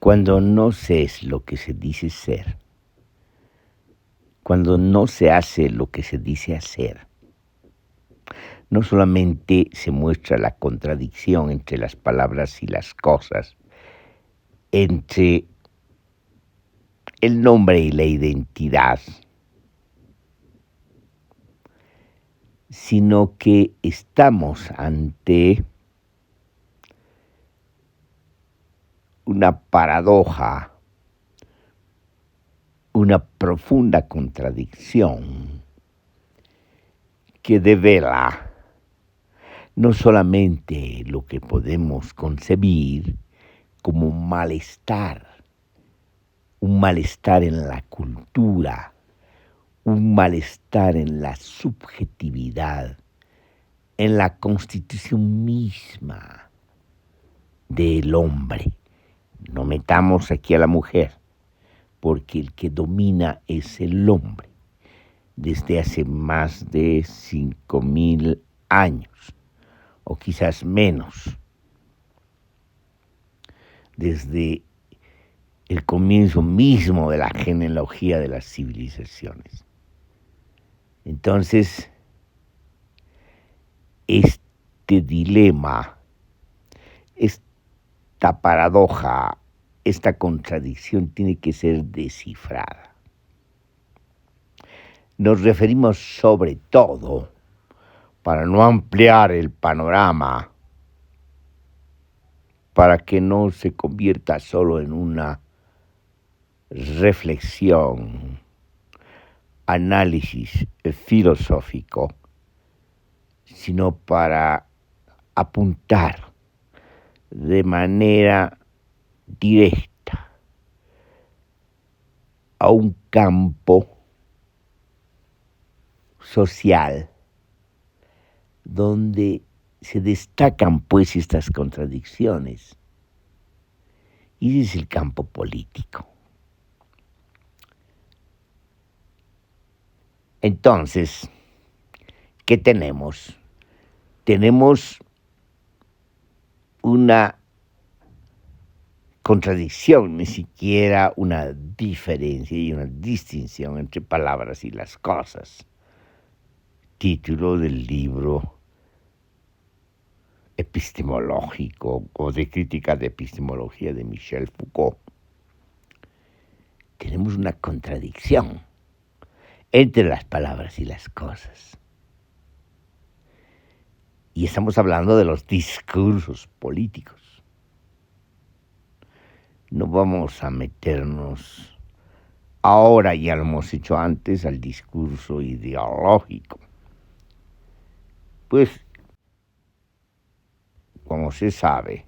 Cuando no se es lo que se dice ser, cuando no se hace lo que se dice hacer, no solamente se muestra la contradicción entre las palabras y las cosas, entre el nombre y la identidad, sino que estamos ante una paradoja, una profunda contradicción que devela no solamente lo que podemos concebir como un malestar en la cultura, un malestar en la subjetividad, en la constitución misma del hombre. No metamos aquí a la mujer, porque el que domina es el hombre desde hace más de 5.000 años, o quizás menos, desde el comienzo mismo de la genealogía de las civilizaciones. Entonces, este dilema, esta paradoja, esta contradicción tiene que ser descifrada. Nos referimos sobre todo, para no ampliar el panorama, para que no se convierta solo en una reflexión, análisis filosófico, sino para apuntar de manera directa a un campo social donde se destacan pues estas contradicciones, y ese es el campo político. Entonces, ¿qué tenemos? Tenemos una contradicción, ni siquiera una diferencia y una distinción entre palabras y las cosas. Título del libro epistemológico o de crítica de epistemología de Michel Foucault. Tenemos una contradicción entre las palabras y las cosas. Y estamos hablando de los discursos políticos. No vamos a meternos ahora, ya lo hemos hecho antes, al discurso ideológico. Pues, como se sabe,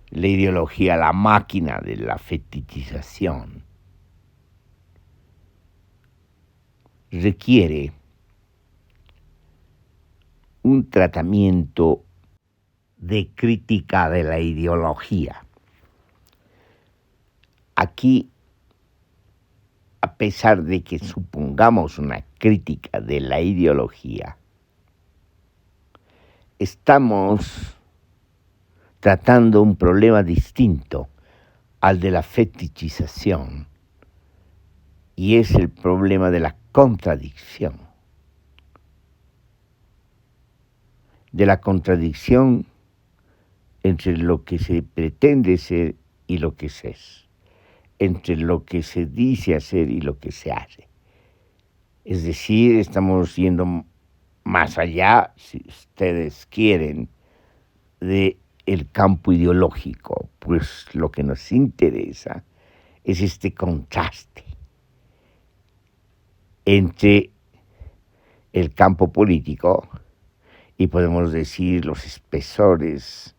la ideología, la máquina de la fetichización, requiere un tratamiento de crítica de la ideología. Aquí, a pesar de que supongamos una crítica de la ideología, estamos tratando un problema distinto al de la fetichización, y es el problema de la contradicción. De la contradicción entre lo que se pretende ser y lo que se es, entre lo que se dice hacer y lo que se hace. Es decir, estamos yendo más allá, si ustedes quieren, de el campo ideológico, pues lo que nos interesa es este contraste entre el campo político y podemos decir los espesores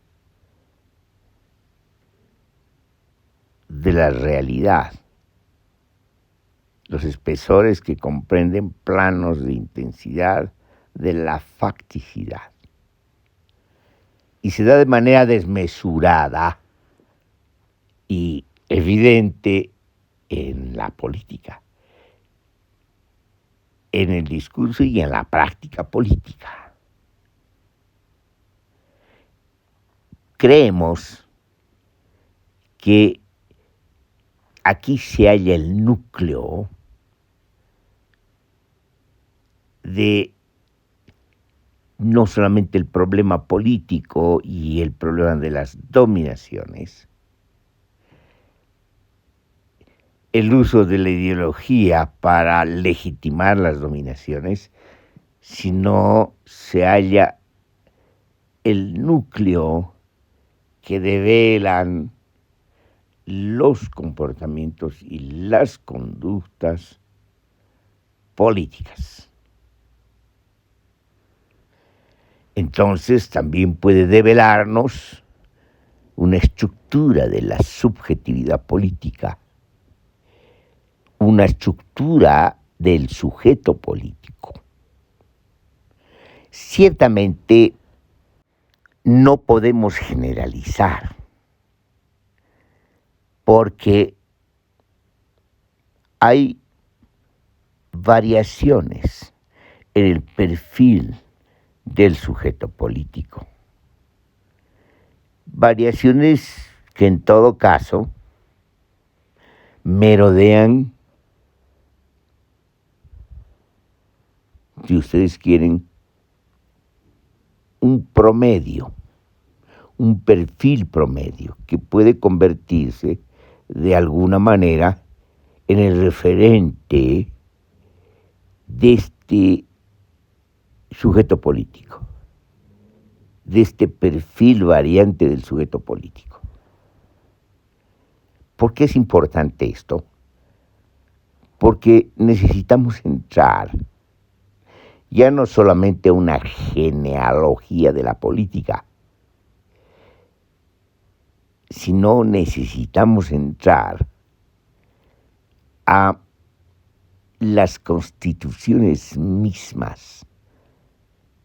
de la realidad, los espesores que comprenden planos de intensidad de la facticidad. Y se da de manera desmesurada y evidente en la política, en el discurso y en la práctica política. Creemos que aquí se halla el núcleo de no solamente el problema político y el problema de las dominaciones, el uso de la ideología para legitimar las dominaciones, sino se halla el núcleo que develan los comportamientos y las conductas políticas. Entonces también puede develarnos una estructura de la subjetividad política, una estructura del sujeto político. Ciertamente no podemos generalizar, porque hay variaciones en el perfil del sujeto político. Variaciones que en todo caso merodean, si ustedes quieren, un promedio, un perfil promedio que puede convertirse de alguna manera en el referente de este sujeto político, de este perfil variante del sujeto político. ¿Por qué es importante esto? Porque necesitamos entrar ya no solamente a una genealogía de la política, sino necesitamos entrar a las constituciones mismas,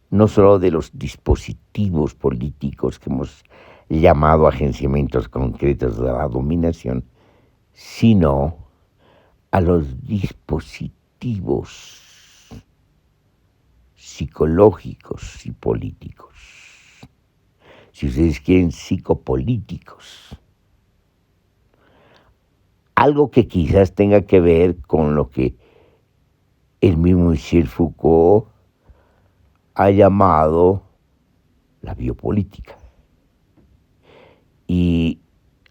no solo de los dispositivos políticos que hemos llamado agenciamientos concretos de la dominación, sino a los dispositivos psicológicos y políticos, si ustedes quieren, psicopolíticos. Algo que quizás tenga que ver con lo que el mismo Michel Foucault ha llamado la biopolítica. Y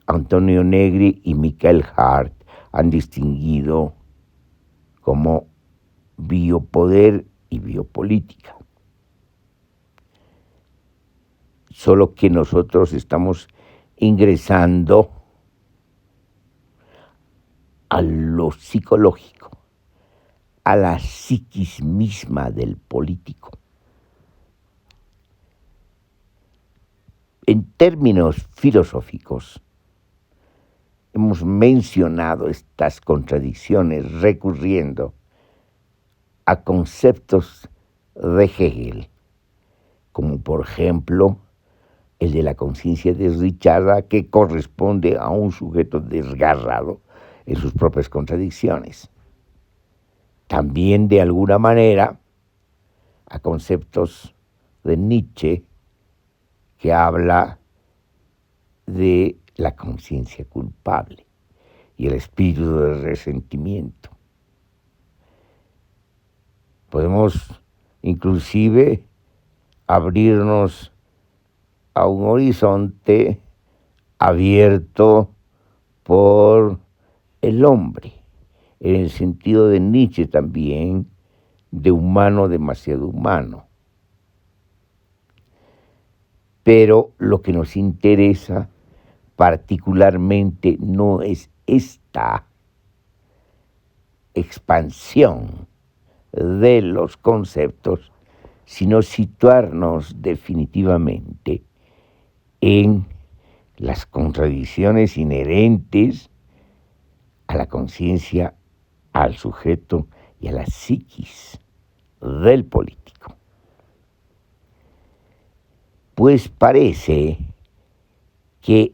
Antonio Negri y Michael Hart han distinguido como biopoder y biopolítica. Solo que nosotros estamos ingresando a lo psicológico, a la psiquis misma del político. En términos filosóficos, hemos mencionado estas contradicciones recurriendo a conceptos de Hegel, como por ejemplo el de la conciencia desdichada, que corresponde a un sujeto desgarrado en sus propias contradicciones. También de alguna manera a conceptos de Nietzsche, que habla de la conciencia culpable y el espíritu del resentimiento. Podemos inclusive abrirnos a un horizonte abierto por el hombre, en el sentido de Nietzsche también, de humano demasiado humano. Pero lo que nos interesa particularmente no es esta expansión de los conceptos, sino situarnos definitivamente en las contradicciones inherentes a la conciencia, al sujeto y a la psiquis del político. Pues parece que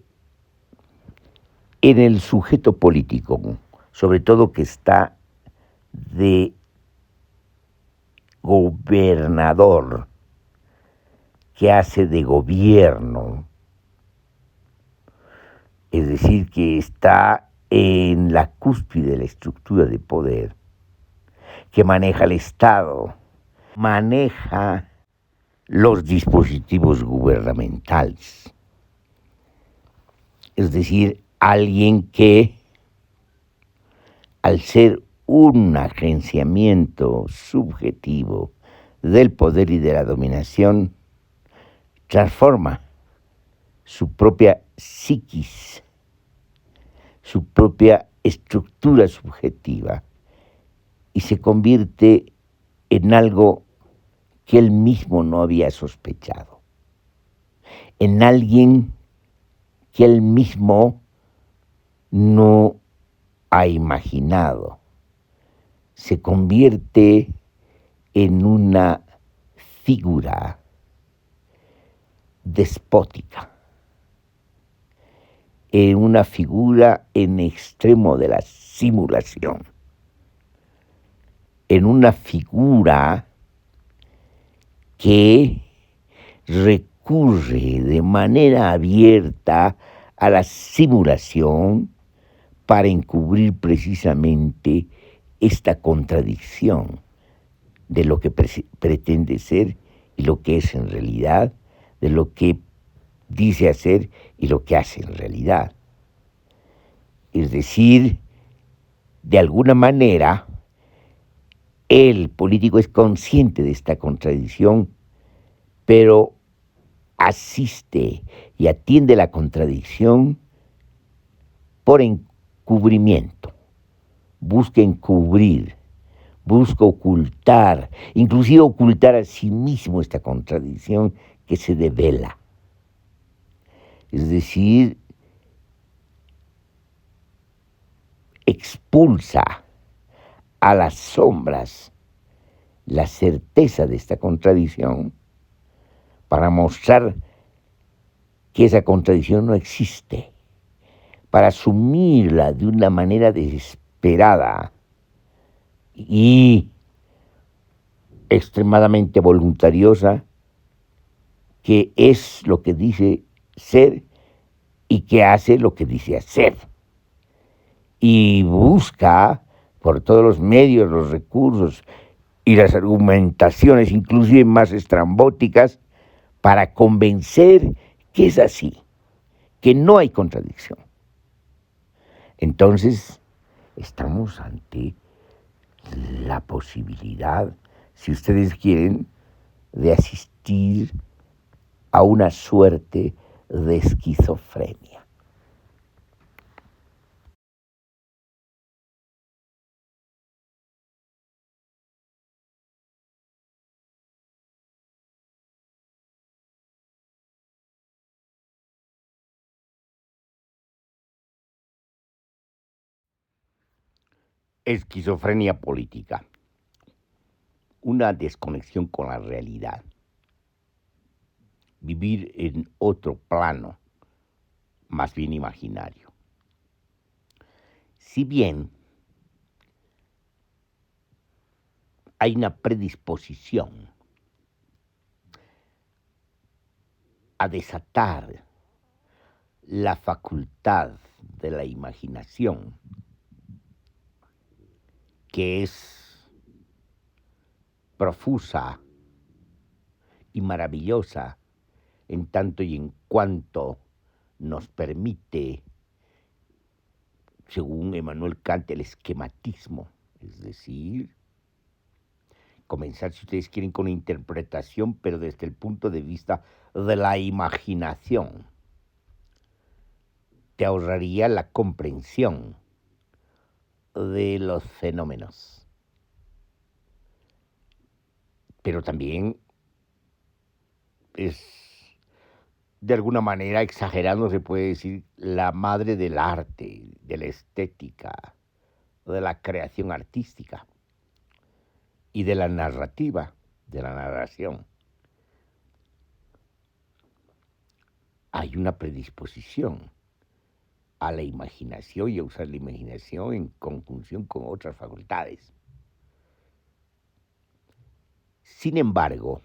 en el sujeto político, sobre todo que está de gobernador, que hace de gobierno, es decir, que está en la cúspide de la estructura de poder, que maneja el Estado, maneja los dispositivos gubernamentales. Es decir, alguien que, al ser un agenciamiento subjetivo del poder y de la dominación, transforma su propia psiquis, su propia estructura subjetiva y se convierte en algo que él mismo no había sospechado, en alguien que él mismo no ha imaginado. Se convierte en una figura despótica, en una figura en extremo de la simulación, en una figura que recurre de manera abierta a la simulación para encubrir precisamente esta contradicción de lo que pretende ser y lo que es en realidad, de lo que dice hacer y lo que hace en realidad. Es decir, de alguna manera, el político es consciente de esta contradicción, pero asiste y atiende la contradicción por encubrimiento. Busca encubrir, busca ocultar, inclusive ocultar a sí mismo esta contradicción que se devela. Es decir, expulsa a las sombras la certeza de esta contradicción para mostrar que esa contradicción no existe, para asumirla de una manera desesperada y extremadamente voluntariosa, que es lo que dice ser y que hace lo que dice hacer. Y busca por todos los medios, los recursos y las argumentaciones, inclusive más estrambóticas, para convencer que es así, que no hay contradicción. Entonces, estamos ante la posibilidad, si ustedes quieren, de asistir a una suerte de esquizofrenia. Esquizofrenia política, una desconexión con la realidad, vivir en otro plano, más bien imaginario. Si bien hay una predisposición a desatar la facultad de la imaginación, que es profusa y maravillosa en tanto y en cuanto nos permite, según Emmanuel Kant, el esquematismo, es decir, comenzar, si ustedes quieren, con la interpretación, pero desde el punto de vista de la imaginación. Te ahorraría la comprensión de los fenómenos. Pero también es, de alguna manera, exagerando se puede decir, la madre del arte, de la estética, de la creación artística y de la narrativa, de la narración. Hay una predisposición a la imaginación y a usar la imaginación en conjunción con otras facultades. Sin embargo,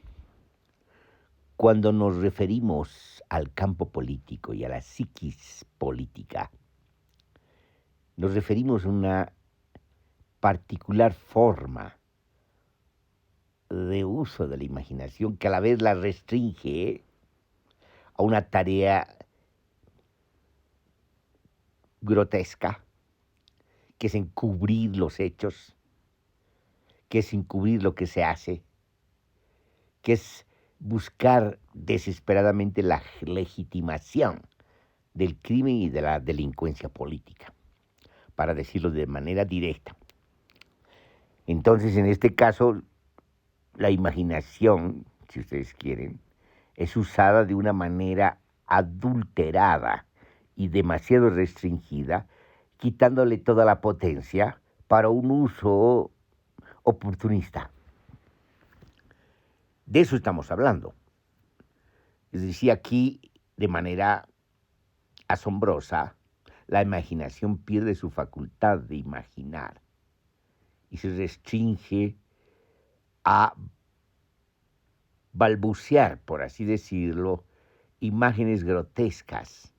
cuando nos referimos al campo político y a la psiquis política, nos referimos a una particular forma de uso de la imaginación que a la vez la restringe a una tarea grotesca, que es encubrir los hechos, que es encubrir lo que se hace, que es buscar desesperadamente la legitimación del crimen y de la delincuencia política, para decirlo de manera directa. Entonces, en este caso, la imaginación, si ustedes quieren, es usada de una manera adulterada y demasiado restringida, quitándole toda la potencia para un uso oportunista. De eso estamos hablando. Es decir, aquí, de manera asombrosa, la imaginación pierde su facultad de imaginar y se restringe a balbucear, por así decirlo, imágenes grotescas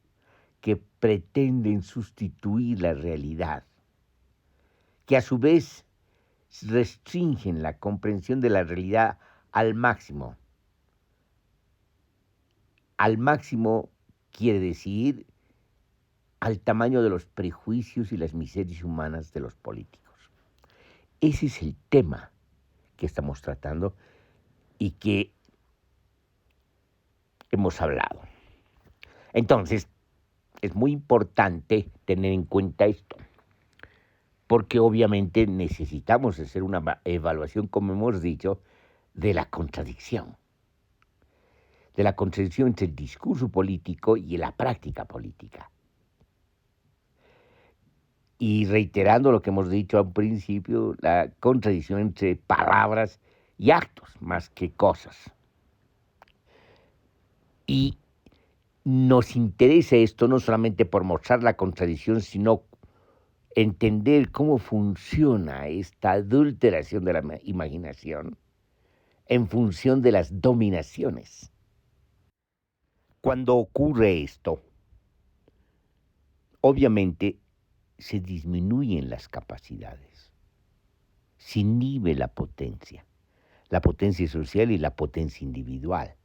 que pretenden sustituir la realidad, que a su vez restringen la comprensión de la realidad al máximo. Al máximo quiere decir al tamaño de los prejuicios y las miserias humanas de los políticos. Ese es el tema que estamos tratando y que hemos hablado. Entonces, es muy importante tener en cuenta esto, porque obviamente necesitamos hacer una evaluación, como hemos dicho, de la contradicción entre el discurso político y la práctica política. Y reiterando lo que hemos dicho al principio, la contradicción entre palabras y actos más que cosas. Y nos interesa esto no solamente por mostrar la contradicción, sino entender cómo funciona esta adulteración de la imaginación en función de las dominaciones. Cuando ocurre esto, obviamente se disminuyen las capacidades, se inhibe la potencia social y la potencia individual.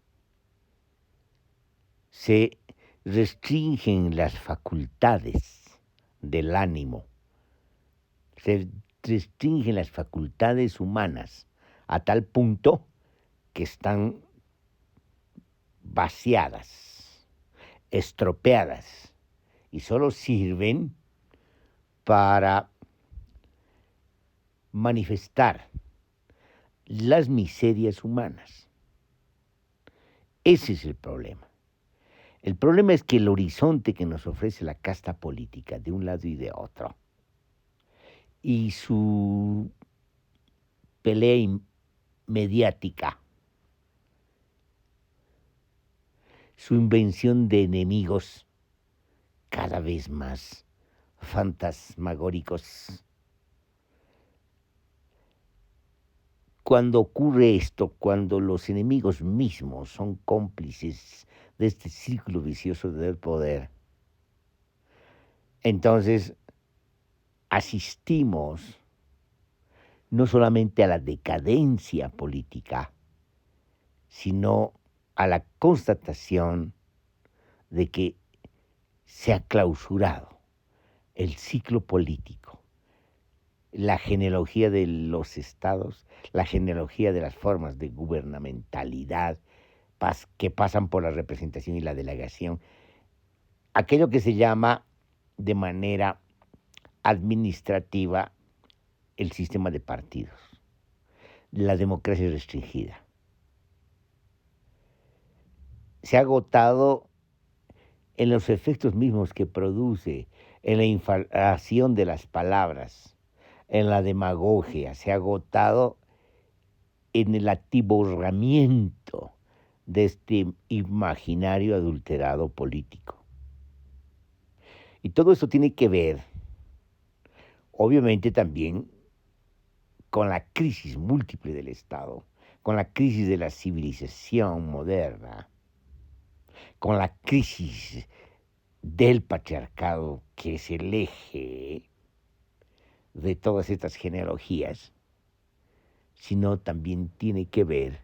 Se restringen las facultades del ánimo, se restringen las facultades humanas a tal punto que están vaciadas, estropeadas, y solo sirven para manifestar las miserias humanas. Ese es el problema. El problema es que el horizonte que nos ofrece la casta política de un lado y de otro, y su pelea mediática, su invención de enemigos cada vez más fantasmagóricos. Cuando ocurre esto, cuando los enemigos mismos son cómplices de este círculo vicioso del poder, entonces asistimos no solamente a la decadencia política, sino a la constatación de que se ha clausurado el ciclo político, la genealogía de los estados, la genealogía de las formas de gubernamentalidad que pasan por la representación y la delegación, aquello que se llama de manera administrativa el sistema de partidos, la democracia restringida. Se ha agotado en los efectos mismos que produce, en la inflación de las palabras, en la demagogia, se ha agotado en el atiborramiento de este imaginario adulterado político. Y todo esto tiene que ver, obviamente, también con la crisis múltiple del Estado, con la crisis de la civilización moderna, con la crisis del patriarcado, que es el eje de todas estas genealogías, sino también tiene que ver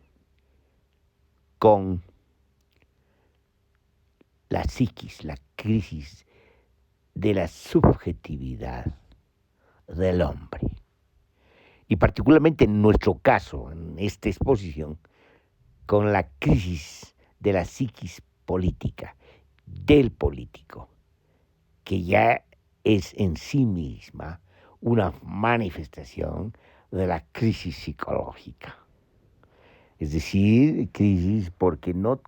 con la psiquis, la crisis de la subjetividad del hombre. Y particularmente en nuestro caso, en esta exposición, con la crisis de la psiquis política, del político, que ya es en sí misma una manifestación de la crisis psicológica. Es decir, crisis porque no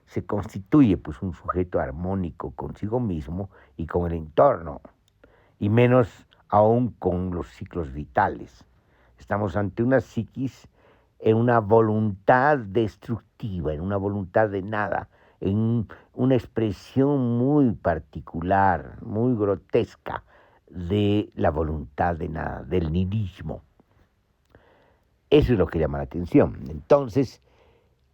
se constituye pues un sujeto armónico consigo mismo y con el entorno, y menos aún con los ciclos vitales. Estamos ante una psiquis en una voluntad destructiva, en una voluntad de nada, en una expresión muy particular, muy grotesca de la voluntad de nada, del nihilismo. Eso es lo que llama la atención. Entonces,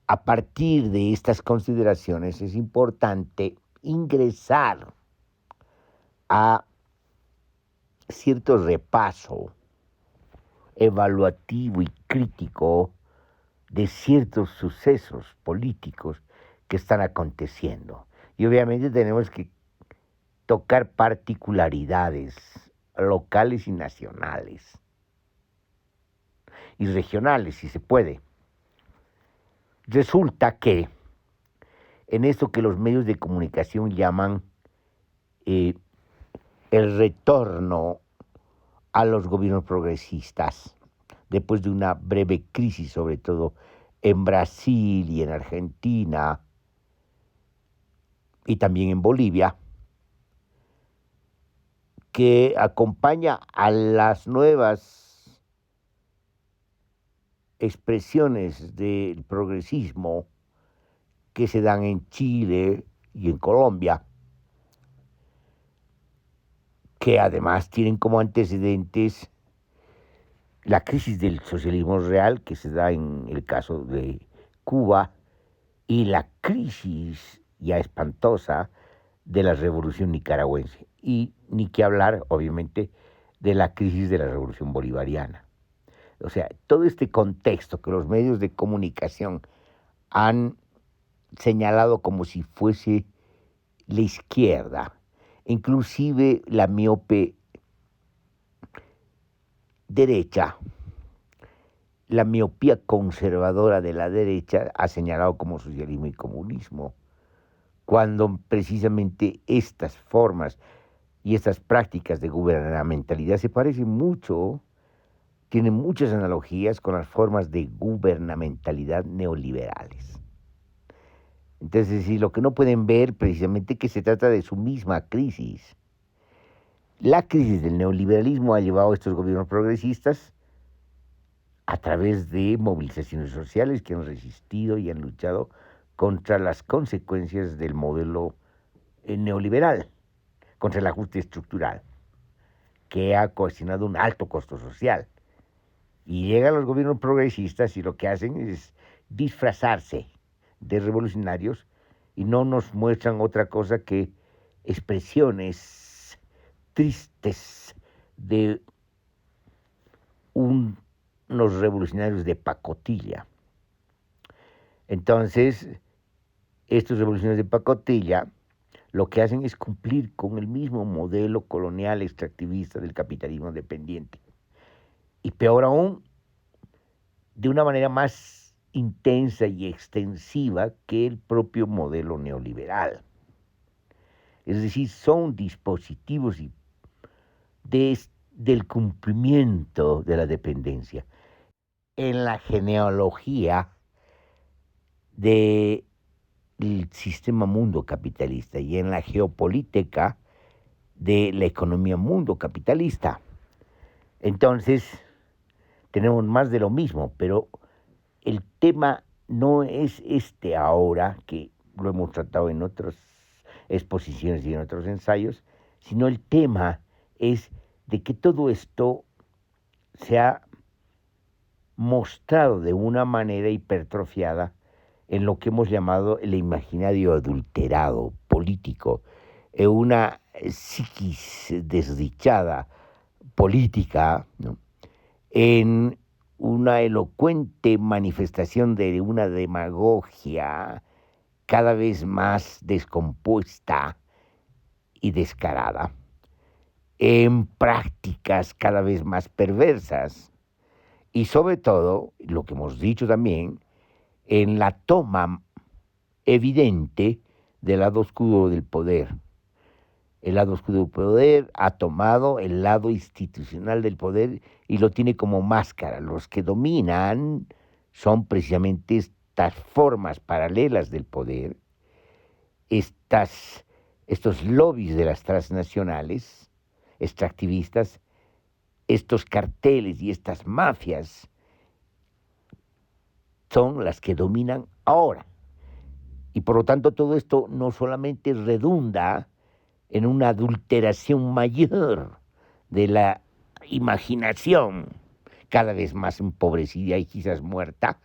a partir de estas consideraciones es importante ingresar a cierto repaso evaluativo y crítico de ciertos sucesos políticos que están aconteciendo. Y obviamente tenemos que tocar particularidades locales y nacionales, y regionales, si se puede. Resulta que en esto que los medios de comunicación llaman el retorno a los gobiernos progresistas, después de una breve crisis, sobre todo en Brasil y en Argentina, y también en Bolivia, que acompaña a las nuevas expresiones del progresismo que se dan en Chile y en Colombia, que además tienen como antecedentes la crisis del socialismo real que se da en el caso de Cuba y la crisis ya espantosa de la revolución nicaragüense. Y ni que hablar, obviamente, de la crisis de la revolución bolivariana. O sea, todo este contexto que los medios de comunicación han señalado como si fuese la izquierda, inclusive la miope derecha, la miopía conservadora de la derecha ha señalado como socialismo y comunismo, cuando precisamente estas formas y estas prácticas de gubernamentalidad se parecen mucho, tienen muchas analogías con las formas de gubernamentalidad neoliberales. Entonces, lo que no pueden ver precisamente que se trata de su misma crisis. La crisis del neoliberalismo ha llevado a estos gobiernos progresistas a través de movilizaciones sociales que han resistido y han luchado contra las consecuencias del modelo neoliberal, contra el ajuste estructural, que ha ocasionado un alto costo social. Y llegan los gobiernos progresistas y lo que hacen es disfrazarse de revolucionarios y no nos muestran otra cosa que expresiones tristes de unos revolucionarios de pacotilla. Entonces, estos revolucionarios de pacotilla lo que hacen es cumplir con el mismo modelo colonial extractivista del capitalismo dependiente. Y peor aún, de una manera más intensa y extensiva que el propio modelo neoliberal. Es decir, son dispositivos del cumplimiento de la dependencia. En la genealogía del sistema mundo capitalista y en la geopolítica de la economía mundo capitalista. Entonces, tenemos más de lo mismo, pero el tema no es este ahora, que lo hemos tratado en otras exposiciones y en otros ensayos, sino el tema es de que todo esto se ha mostrado de una manera hipertrofiada en lo que hemos llamado el imaginario adulterado político, en una psiquis desdichada política, ¿no? En una elocuente manifestación de una demagogia cada vez más descompuesta y descarada, en prácticas cada vez más perversas y sobre todo, lo que hemos dicho también, en la toma evidente del lado oscuro del poder. El lado oscuro del poder ha tomado el lado institucional del poder y lo tiene como máscara. Los que dominan son precisamente estas formas paralelas del poder, estos lobbies de las transnacionales, extractivistas, estos carteles y estas mafias son las que dominan ahora. Y por lo tanto todo esto no solamente redunda en una adulteración mayor de la imaginación, cada vez más empobrecida y quizás muerta,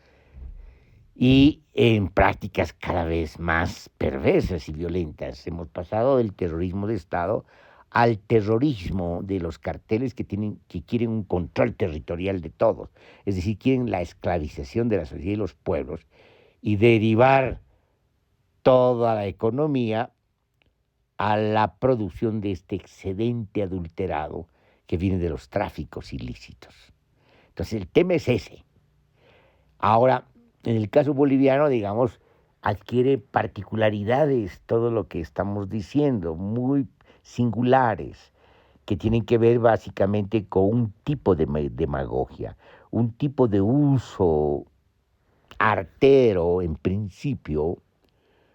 y en prácticas cada vez más perversas y violentas. Hemos pasado del terrorismo de Estado al terrorismo de los carteles que quieren un control territorial de todos, es decir, quieren la esclavización de la sociedad y los pueblos y derivar toda la economía a la producción de este excedente adulterado que viene de los tráficos ilícitos. Entonces el tema es ese. Ahora, en el caso boliviano, digamos, adquiere particularidades todo lo que estamos diciendo, muy singulares, que tienen que ver básicamente con un tipo de demagogia, un tipo de uso artero en principio,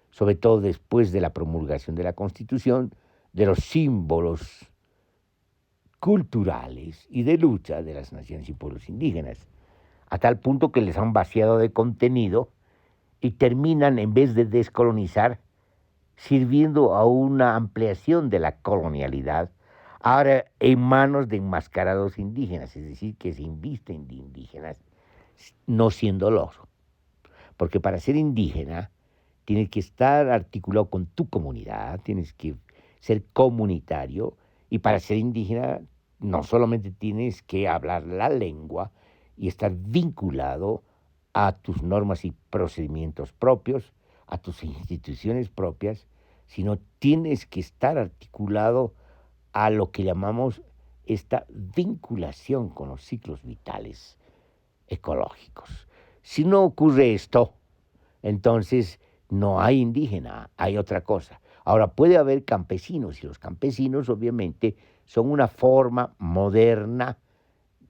sobre todo después de la promulgación de la Constitución, de los símbolos culturales y de lucha de las naciones y pueblos indígenas, a tal punto que les han vaciado de contenido y terminan, en vez de descolonizar, sirviendo a una ampliación de la colonialidad, ahora en manos de enmascarados indígenas, es decir, que se invisten de indígenas, no siéndolos. Porque para ser indígena tienes que estar articulado con tu comunidad, tienes que ser comunitario, y para ser indígena no solamente tienes que hablar la lengua y estar vinculado a tus normas y procedimientos propios, a tus instituciones propias, sino tienes que estar articulado a lo que llamamos esta vinculación con los ciclos vitales ecológicos. Si no ocurre esto, entonces no hay indígena, hay otra cosa. Ahora, puede haber campesinos, y los campesinos obviamente son una forma moderna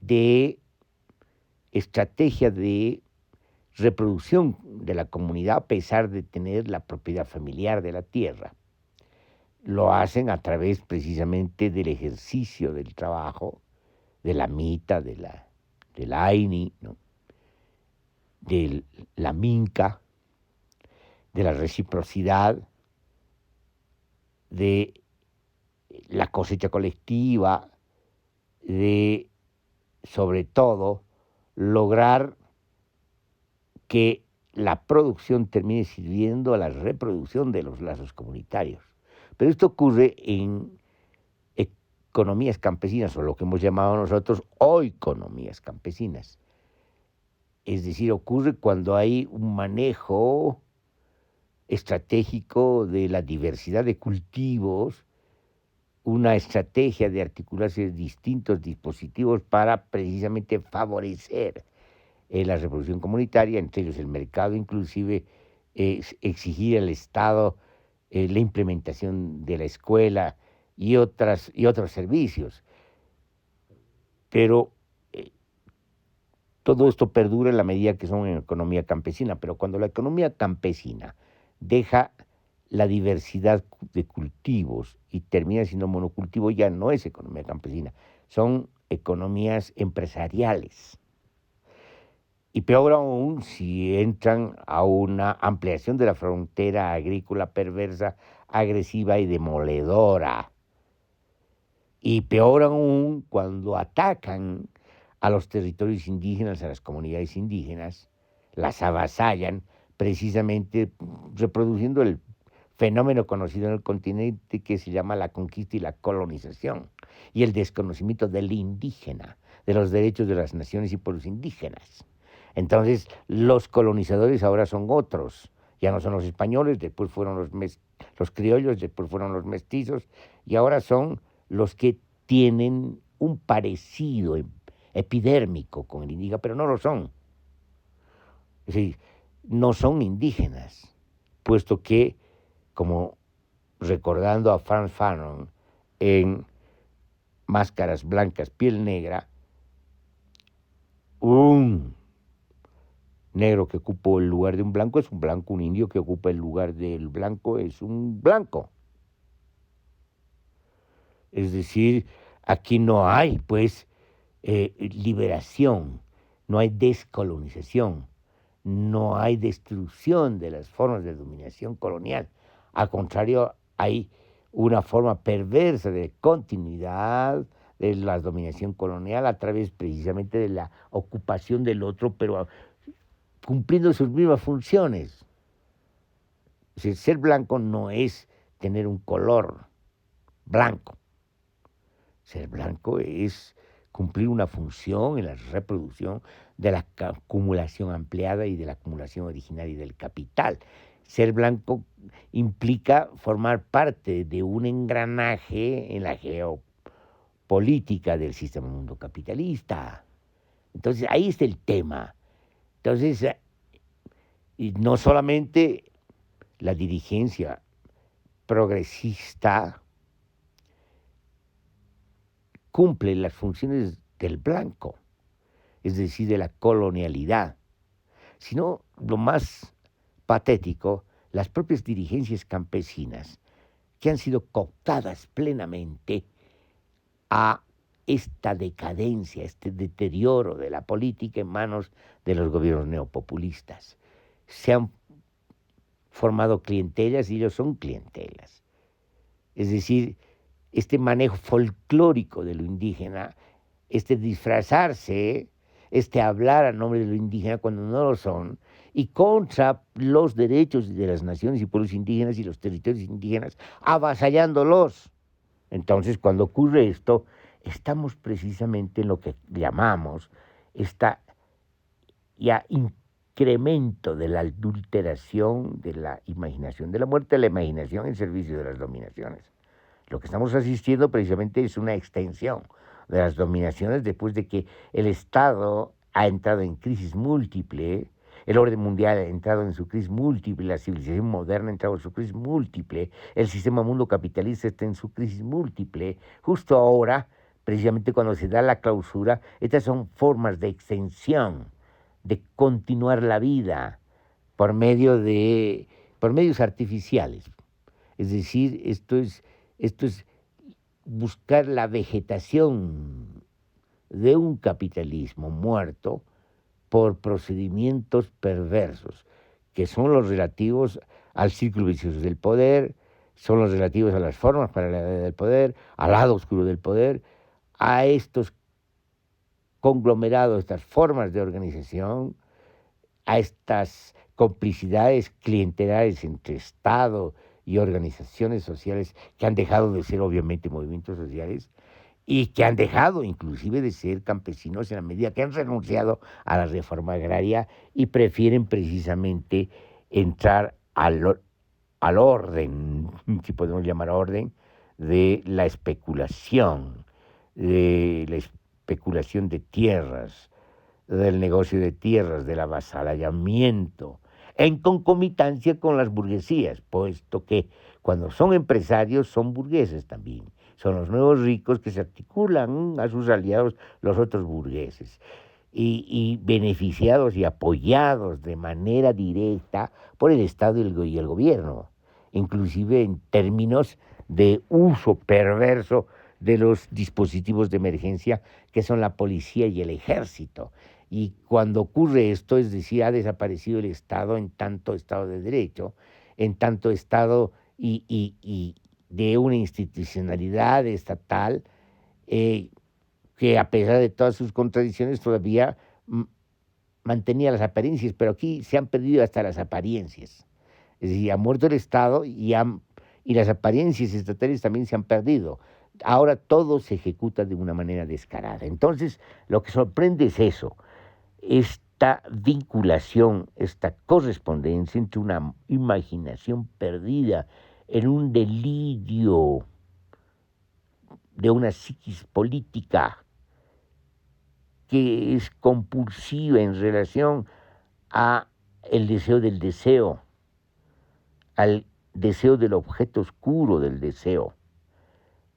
de estrategia de reproducción de la comunidad a pesar de tener la propiedad familiar de la tierra. Lo hacen a través precisamente del ejercicio del trabajo, de la mita, del AINI, ¿no? De la minca, de la reciprocidad, de la cosecha colectiva, de, sobre todo, lograr que la producción termine sirviendo a la reproducción de los lazos comunitarios. Pero esto ocurre en economías campesinas, o lo que hemos llamado nosotros economías campesinas. Es decir, ocurre cuando hay un manejo estratégico de la diversidad de cultivos, una estrategia de articularse distintos dispositivos para precisamente favorecer la reproducción comunitaria, entre ellos el mercado, inclusive exigir al Estado la implementación de la escuela y otros servicios. Pero todo esto perdura en la medida que son en economía campesina, pero cuando la economía campesina deja la diversidad de cultivos y termina siendo monocultivo, ya no es economía campesina, son economías empresariales. Y peor aún si entran a una ampliación de la frontera agrícola perversa, agresiva y demoledora. Y peor aún cuando atacan a los territorios indígenas, a las comunidades indígenas, las avasallan precisamente reproduciendo el fenómeno conocido en el continente que se llama la conquista y la colonización, y el desconocimiento del indígena, de los derechos de las naciones y pueblos indígenas. Entonces, los colonizadores ahora son otros, ya no son los españoles, después fueron los criollos, después fueron los mestizos, y ahora son los que tienen un parecido epidérmico con el indígena, pero no lo son. Es decir, no son indígenas, puesto que, como recordando a Frantz Fanon en Máscaras Blancas, Piel Negra, un negro que ocupó el lugar de un blanco es un blanco, un indio que ocupa el lugar del blanco es un blanco. Es decir, aquí no hay, pues, liberación, no hay descolonización, no hay destrucción de las formas de dominación colonial. Al contrario, hay una forma perversa de continuidad de la dominación colonial a través precisamente de la ocupación del otro, pero cumpliendo sus mismas funciones. Es decir, ser blanco no es tener un color blanco. Ser blanco es cumplir una función en la reproducción de la acumulación ampliada y de la acumulación originaria del capital. Ser blanco implica formar parte de un engranaje en la geopolítica del sistema mundo capitalista. Entonces, ahí está el tema. Entonces, y no solamente la dirigencia progresista cumple las funciones del blanco, es decir, de la colonialidad, sino lo más patético, las propias dirigencias campesinas, que han sido cooptadas plenamente a esta decadencia, este deterioro de la política en manos de los gobiernos neopopulistas. Se han formado clientelas y ellos son clientelas. Es decir, este manejo folclórico de lo indígena, este disfrazarse, este hablar a nombre de lo indígena cuando no lo son, y contra los derechos de las naciones y pueblos indígenas y los territorios indígenas, avasallándolos. Entonces, cuando ocurre esto, estamos precisamente en lo que llamamos esta ya incremento de la adulteración de la imaginación, de la muerte de la imaginación en servicio de las dominaciones. Lo que estamos asistiendo precisamente es una extensión de las dominaciones después de que el Estado ha entrado en crisis múltiple, el orden mundial ha entrado en su crisis múltiple, la civilización moderna ha entrado en su crisis múltiple, el sistema mundo capitalista está en su crisis múltiple. Justo ahora, precisamente cuando se da la clausura, estas son formas de extensión, de continuar la vida por medios artificiales. Es decir, esto es buscar la vegetación de un capitalismo muerto por procedimientos perversos, que son los relativos al círculo vicioso del poder, son los relativos a las formas paralelas del poder, al lado oscuro del poder, a estos conglomerados, estas formas de organización, a estas complicidades clientelares entre Estado y organizaciones sociales que han dejado de ser obviamente movimientos sociales y que han dejado inclusive de ser campesinos en la medida que han renunciado a la reforma agraria y prefieren precisamente entrar al orden, si podemos llamar orden, de la especulación de tierras, del negocio de tierras, del avasallamiento, en concomitancia con las burguesías, puesto que cuando son empresarios son burgueses también, son los nuevos ricos que se articulan a sus aliados los otros burgueses, y beneficiados y apoyados de manera directa por el Estado y el gobierno, inclusive en términos de uso perverso de los dispositivos de emergencia que son la policía y el ejército. Y cuando ocurre esto, es decir, ha desaparecido el Estado en tanto Estado de Derecho, en tanto Estado y de una institucionalidad estatal que a pesar de todas sus contradicciones todavía mantenía las apariencias, pero aquí se han perdido hasta las apariencias. Es decir, ha muerto el Estado y las apariencias estatales también se han perdido. Ahora todo se ejecuta de una manera descarada. Entonces, lo que sorprende es eso, esta vinculación, esta correspondencia entre una imaginación perdida en un delirio de una psiquis política que es compulsiva en relación a el deseo del deseo, al deseo del objeto oscuro del deseo,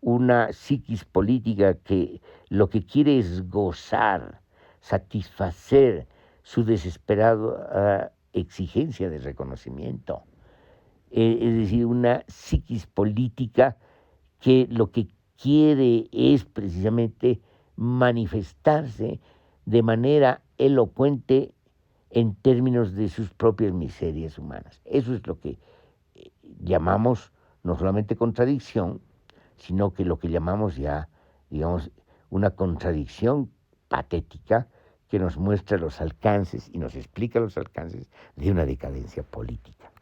una psiquis política que lo que quiere es gozar, satisfacer su desesperada exigencia de reconocimiento. Es decir, una psiquis política que lo que quiere es precisamente manifestarse de manera elocuente en términos de sus propias miserias humanas. Eso es lo que llamamos no solamente contradicción, sino que lo que llamamos ya, digamos, una contradicción patética que nos muestra los alcances y nos explica los alcances de una decadencia política.